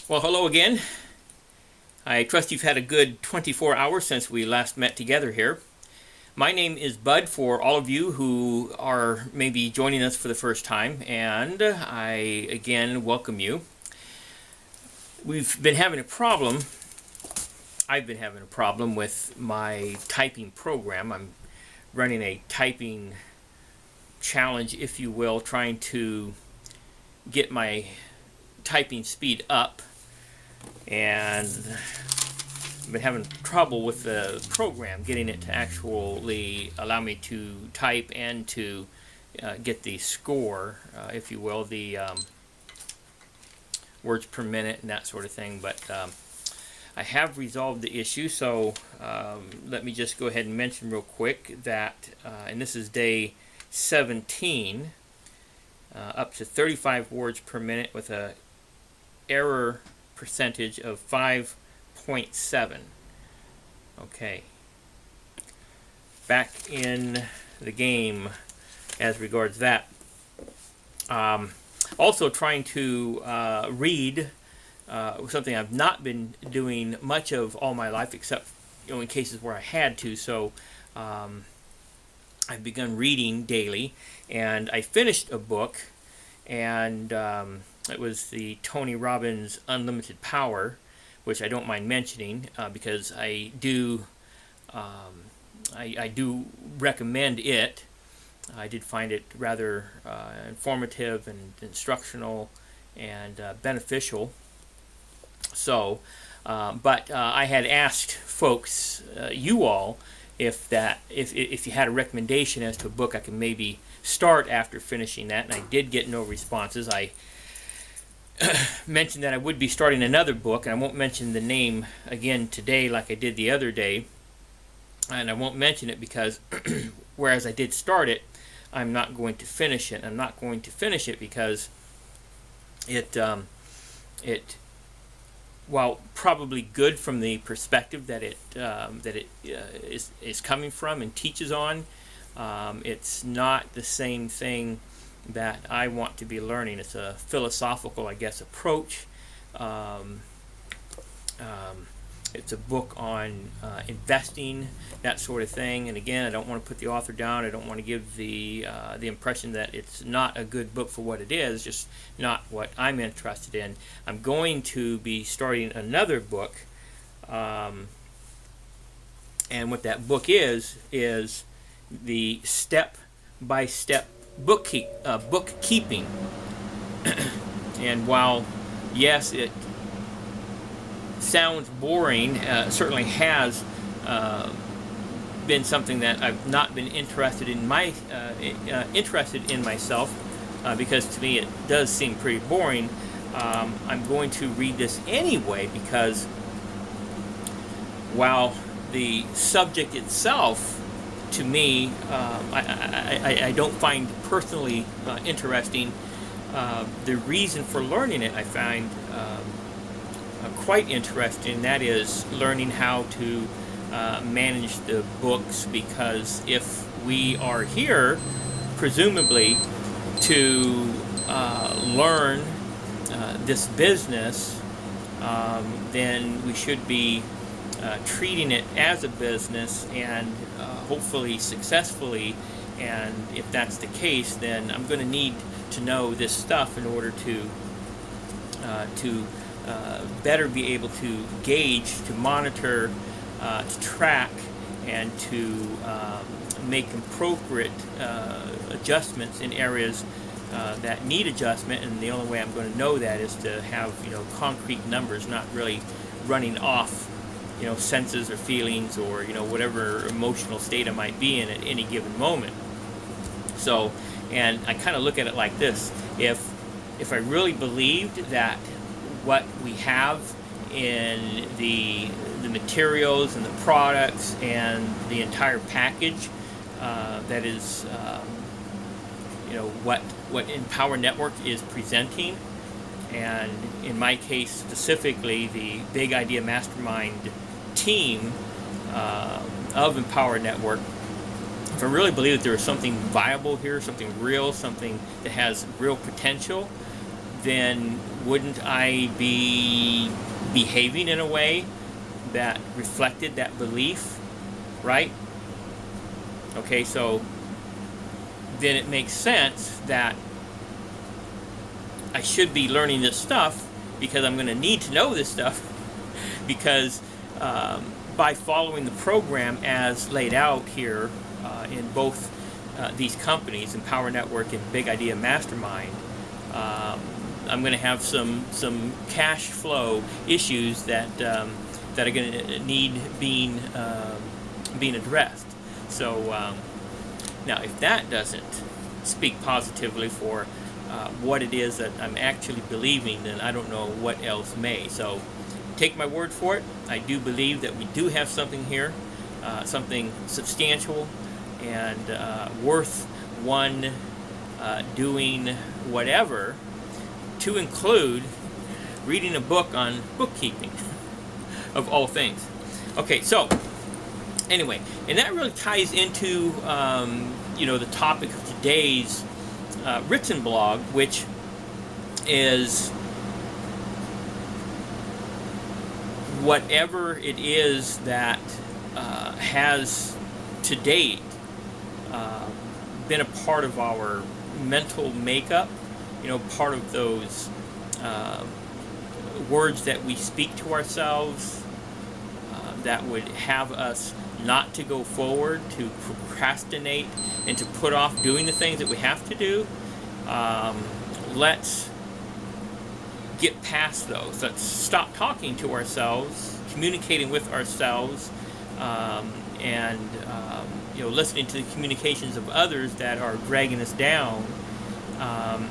Well, hello again. I trust you've had a good 24 hours since we last met together here. My name is Bud for all of you who are maybe joining us for the first time, and I again welcome you. We've been having a problem. I've been having a problem with my typing program. I'm running a typing challenge, if you will, trying to get my typing speed up, and I've been having trouble with the program getting it to actually allow me to type and to get the score, if you will, the words per minute and that sort of thing. But I have resolved the issue, so let me just go ahead and mention real quick that, and this is day 17, up to 35 words per minute with a error percentage of 5.7. Okay, back in the game as regards that. Also trying to read something I've not been doing much of all my life, except in cases where I had to. So I've begun reading daily, and I finished a book, and it was the Tony Robbins Unlimited Power, which I don't mind mentioning because I do recommend it. I did find it rather informative and instructional and beneficial. So, but I had asked folks, you all, if you had a recommendation as to a book I could maybe start after finishing that, and I did get no responses. I mentioned that I would be starting another book, and I won't mention the name again today like I did the other day, and I won't mention it because whereas I did start it, I'm not going to finish it. I'm not going to finish it because while probably good from the perspective that it is coming from and teaches on, it's not the same thing that I want to be learning. It's a philosophical, I guess, approach. It's a book on investing, that sort of thing. And again, I don't want to put the author down. I don't want to give the impression that it's not a good book for what it is, just not what I'm interested in. I'm going to be starting another book, and what that book is the step-by-step bookkeeping. And while, yes, it sounds boring, certainly has been something that I've not been interested in myself, because to me it does seem pretty boring. I'm going to read this anyway because while the subject itself to me I don't find personally interesting, the reason for learning it I find quite interesting. That is learning how to manage the books, because if we are here presumably to learn this business, then we should be treating it as a business, and hopefully successfully. And if that's the case, then I'm going to need to know this stuff in order to better be able to gauge, to monitor, to track, and to make appropriate adjustments in areas that need adjustment. And the only way I'm going to know that is to have concrete numbers, not really running off senses or feelings or whatever emotional state I might be in at any given moment. So, and I kind of look at it like this: if I really believed that what we have in the materials and the products and the entire package, that is what Empower Network is presenting, and in my case specifically the Big Idea Mastermind team of Empower Network, if I really believe that there is something viable here, something real, something that has real potential, then wouldn't I be behaving in a way that reflected that belief, right? Okay, so then it makes sense that I should be learning this stuff because I'm going to need to know this stuff because by following the program as laid out here in both these companies, Empower Network and Big Idea Mastermind, I'm going to have some cash flow issues that are going to need being addressed. So now, if that doesn't speak positively for what it is that I'm actually believing, then I don't know what else may. So take my word for it. I do believe that we do have something here, something substantial and worth one doing whatever, to include reading a book on bookkeeping, of all things. Okay, so anyway, and that really ties into the topic of today's written blog, which is whatever it is that has to date been a part of our mental makeup, part of those words that we speak to ourselves that would have us not to go forward, to procrastinate, and to put off doing the things that we have to do. Let's get past those. Let's stop talking to ourselves, communicating with ourselves, and listening to the communications of others that are dragging us down,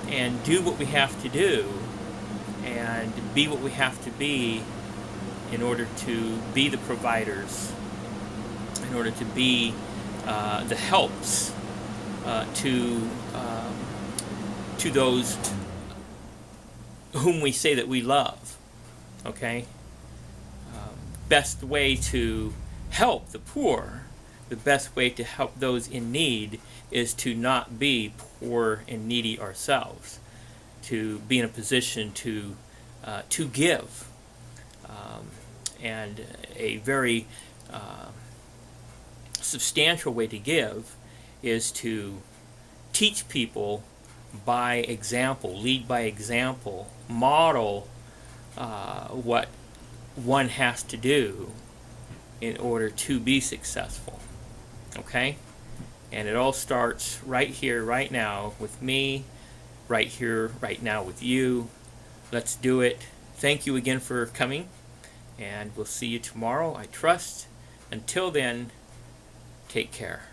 and do what we have to do, and be what we have to be in order to be the providers, in order to be the helps to those whom we say that we love. Okay? Best way to help the poor, the best way to help those in need, is to not be poor and needy ourselves, to be in a position to give. And a very substantial way to give is to teach people by example, lead by example, model what one has to do in order to be successful. Okay? And it all starts right here, right now, with me, right here, right now with you. Let's do it. Thank you again for coming, and we'll see you tomorrow, I trust. Until then, take care.